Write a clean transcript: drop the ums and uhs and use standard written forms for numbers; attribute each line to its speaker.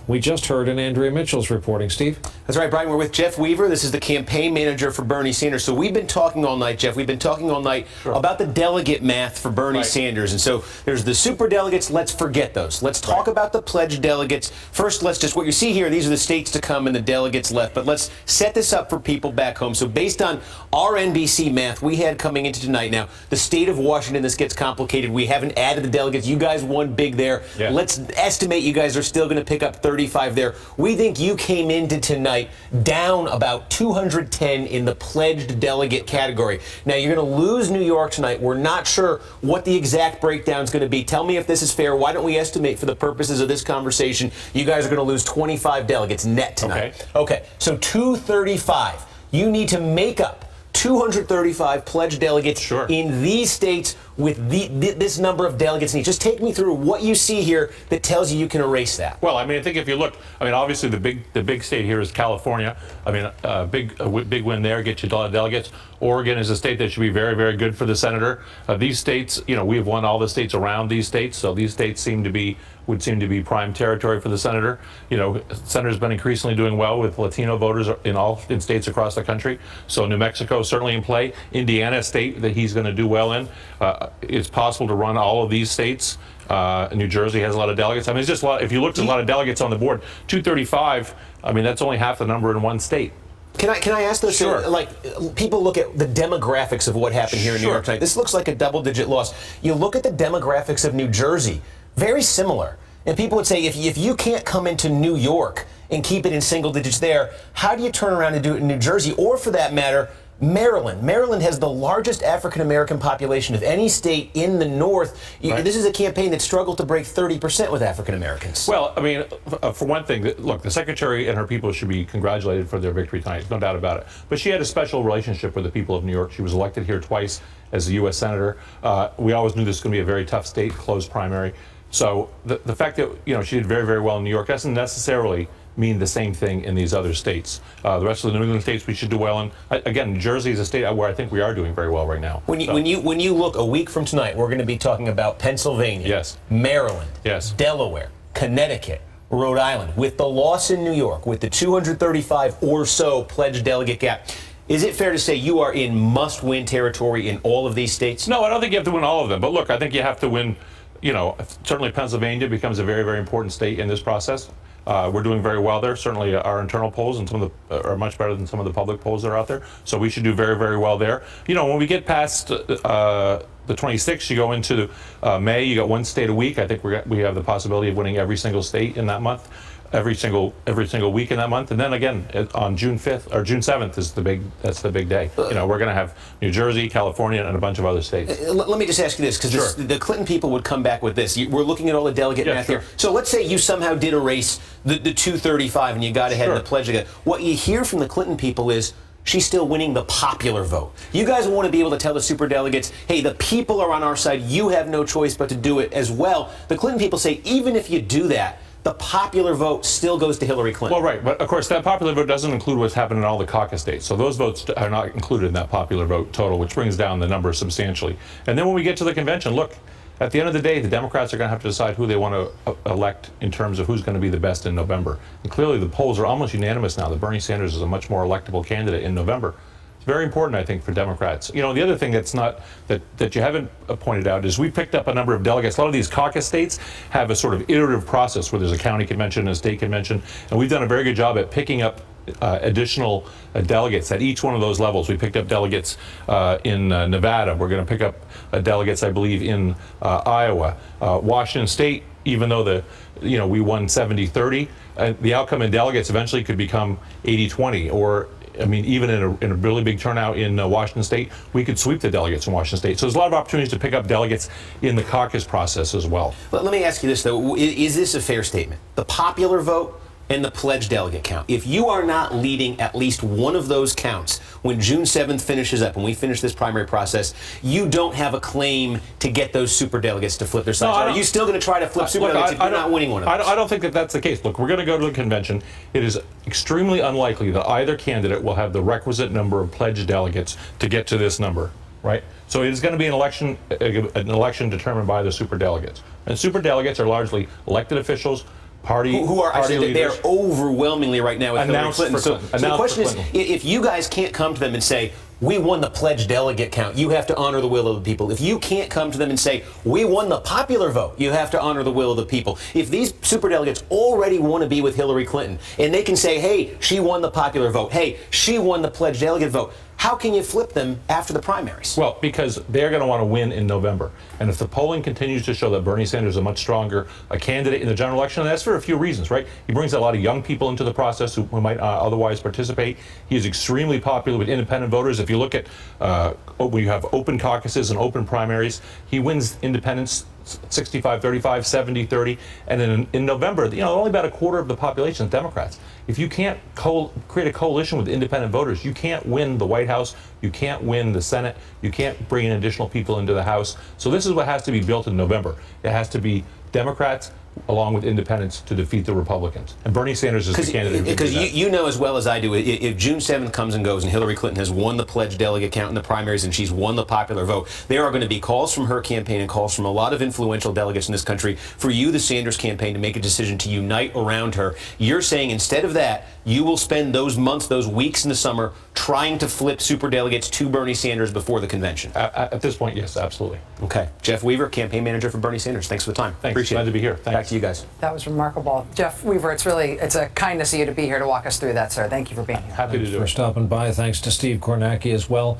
Speaker 1: we just heard in Andrea Mitchell's reporting. Steve?
Speaker 2: That's right, Brian. We're with Jeff Weaver. This is the campaign manager for Bernie Sanders. So we've been talking all night, Jeff. We've been talking all night about the delegate math for Bernie Sanders. And so there's the super delegates. Let's forget those. Let's talk about the pledged delegates. First, let's just, what you see here, these are the states to come and the delegates left. But let's set this up for people back home. So based on our NBC math we had coming into tonight, now, the state of Washington, this gets complicated. We haven't added the delegates. You guys won big there. Yeah. Let's estimate you guys are still going to pick up 35 there. We think you came into tonight down about 210 in the pledged delegate category. Now, you're going to lose New York tonight. We're not sure what the exact breakdown is going to be. Tell me if this is fair. Why don't we estimate for the purposes of this conversation, you guys are going to lose 25 delegates net tonight. Okay, so 235. You need to make up 235 pledged delegates in these states with this number of delegates. And just take me through what you see here that tells you can erase that.
Speaker 3: Well, I mean, I think if you look, I mean, obviously the big state here is California. I mean, a big win there, get you a lot of delegates. Oregon is a state that should be very, very good for the senator. These states, you know, we've won all the states around these states, so these states would seem to be prime territory for the senator. You know, the senator's been increasingly doing well with Latino voters in states across the country. So New Mexico is certainly in play. Indiana, a state that he's going to do well in. It's possible to run all of these states. New Jersey has a lot of delegates. I mean, it's just a lot. If you look at a lot of delegates on the board, 235. I mean, that's only half the number in one state.
Speaker 2: Can I ask this?
Speaker 3: Sure.
Speaker 2: Like, people look at the demographics of what happened here in New York tonight. This looks like a double-digit loss. You look at the demographics of New Jersey, very similar. And people would say, if you can't come into New York and keep it in single digits there, how do you turn around and do it in New Jersey? Or for that matter, Maryland. Maryland has the largest African-American population of any state in the North. This is a campaign that struggled to break 30% with African-Americans.
Speaker 3: Well, I mean, for one thing, look, the secretary and her people should be congratulated for their victory tonight, no doubt about it. But she had a special relationship with the people of New York. She was elected here twice as a U.S. senator. We always knew this was going to be a very tough state, closed primary. So the fact that, you know, she did very, very well in New York doesn't necessarily mean the same thing in these other states. The rest of the New England states we should do well in. Again, New Jersey is a state where I think we are doing very well right now.
Speaker 2: When you look a week from tonight, we're going to be talking about Pennsylvania, Maryland, Delaware, Connecticut, Rhode Island. With the loss in New York, with the 235 or so pledged delegate gap, is it fair to say you are in must-win territory in all of these states?
Speaker 3: No, I don't think you have to win all of them. But look, I think you have to win. You know, certainly Pennsylvania becomes a very, very important state in this process. We're doing very well there. Certainly our internal polls and some of the are much better than some of the public polls that are out there. So we should do very, very well there. You know, when we get past the 26th, you go into May, you got one state a week. I think we have the possibility of winning every single state in that month. Every single week in that month, and then again on June 5th or June 7th is that's the big day. You know, we're going to have New Jersey, California, and a bunch of other states.
Speaker 2: Let me just ask you this, because the Clinton people would come back with this. We're looking at all the delegate math here. So let's say you somehow did erase the 235 and you got ahead in the pledge again. What you hear from the Clinton people is she's still winning the popular vote. You guys want to be able to tell the superdelegates, hey, the people are on our side. You have no choice but to do it as well. The Clinton people say even if you do that, the popular vote still goes to Hillary Clinton.
Speaker 3: Well, right, but of course that popular vote doesn't include what's happened in all the caucus states. So those votes are not included in that popular vote total, which brings down the number substantially. And then when we get to the convention, look, at the end of the day, the Democrats are going to have to decide who they want to elect in terms of who's going to be the best in November. And clearly the polls are almost unanimous now that Bernie Sanders is a much more electable candidate in November. Very important, I think, for Democrats. You know, the other thing that's not that you haven't pointed out is we picked up a number of delegates. A lot of these caucus states have a sort of iterative process where there's a county convention, a state convention, and we've done a very good job at picking up additional delegates at each one of those levels. We picked up delegates in Nevada. We're going to pick up delegates, I believe, in Iowa, Washington State. Even though we won 70-30, the outcome in delegates eventually could become 80-20, or I mean, even in a really big turnout in Washington State, we could sweep the delegates in Washington State. So there's a lot of opportunities to pick up delegates in the caucus process as well.
Speaker 2: Let me ask you this, though. Is this a fair statement? The popular vote and the pledged delegate count. If you are not leading at least one of those counts when June 7th finishes up, when we finish this primary process, you don't have a claim to get those superdelegates to flip their sides. Are you still going to try to flip superdelegates if you're not winning one of those?
Speaker 3: I don't think that that's the case. Look, we're going to go to the convention. It is extremely unlikely that either candidate will have the requisite number of pledged delegates to get to this number, right? So it is going to be an election determined by the superdelegates. And superdelegates are largely elected officials, party
Speaker 2: who are
Speaker 3: party
Speaker 2: actually they're
Speaker 3: leaders.
Speaker 2: overwhelmingly right now with Hillary
Speaker 3: Announced
Speaker 2: Clinton.
Speaker 3: for
Speaker 2: So,
Speaker 3: Clinton.
Speaker 2: so the
Speaker 3: Announced
Speaker 2: question
Speaker 3: for
Speaker 2: is,
Speaker 3: Clinton.
Speaker 2: if you guys can't come to them and say, we won the pledged delegate count, you have to honor the will of the people. If you can't come to them and say, we won the popular vote, you have to honor the will of the people. If these superdelegates already want to be with Hillary Clinton and they can say, hey, she won the popular vote, hey, she won the pledged delegate vote, how can you flip them after the primaries?
Speaker 3: Well, because they're going to want to win in November. And if the polling continues to show that Bernie Sanders is a much stronger candidate in the general election, and that's for a few reasons, right? He brings a lot of young people into the process who might otherwise participate. He is extremely popular with independent voters. If you look at when you have open caucuses and open primaries, he wins independents 65-35, 70-30, and then in November, only about a quarter of the population is Democrats. If you can't create a coalition with independent voters, you can't win the White House, you can't win the Senate, you can't bring in additional people into the House. So this is what has to be built in November. It has to be Democrats along with independents to defeat the Republicans. And Bernie Sanders is the candidate who can do
Speaker 2: Because
Speaker 3: that.
Speaker 2: you know as well as I do, if June 7th comes and goes and Hillary Clinton has won the pledged delegate count in the primaries and she's won the popular vote, there are going to be calls from her campaign and calls from a lot of influential delegates in this country for you, the Sanders campaign, to make a decision to unite around her. You're saying instead of that, you will spend those months, those weeks in the summer trying to flip superdelegates to Bernie Sanders before the convention.
Speaker 3: At this point, yes, absolutely.
Speaker 2: Okay. Jeff Weaver, campaign manager for Bernie Sanders. Thanks for the time.
Speaker 3: Thanks.
Speaker 2: Appreciate
Speaker 3: Glad
Speaker 2: it.
Speaker 3: to be here.
Speaker 2: Back
Speaker 3: Thanks.
Speaker 2: to you guys.
Speaker 4: That was remarkable. Jeff Weaver, it's a kindness of you to be here to walk us through that, sir. Thank you for being here.
Speaker 3: Happy to do
Speaker 1: For
Speaker 3: it.
Speaker 1: stopping by. Thanks to Steve Kornacki as well.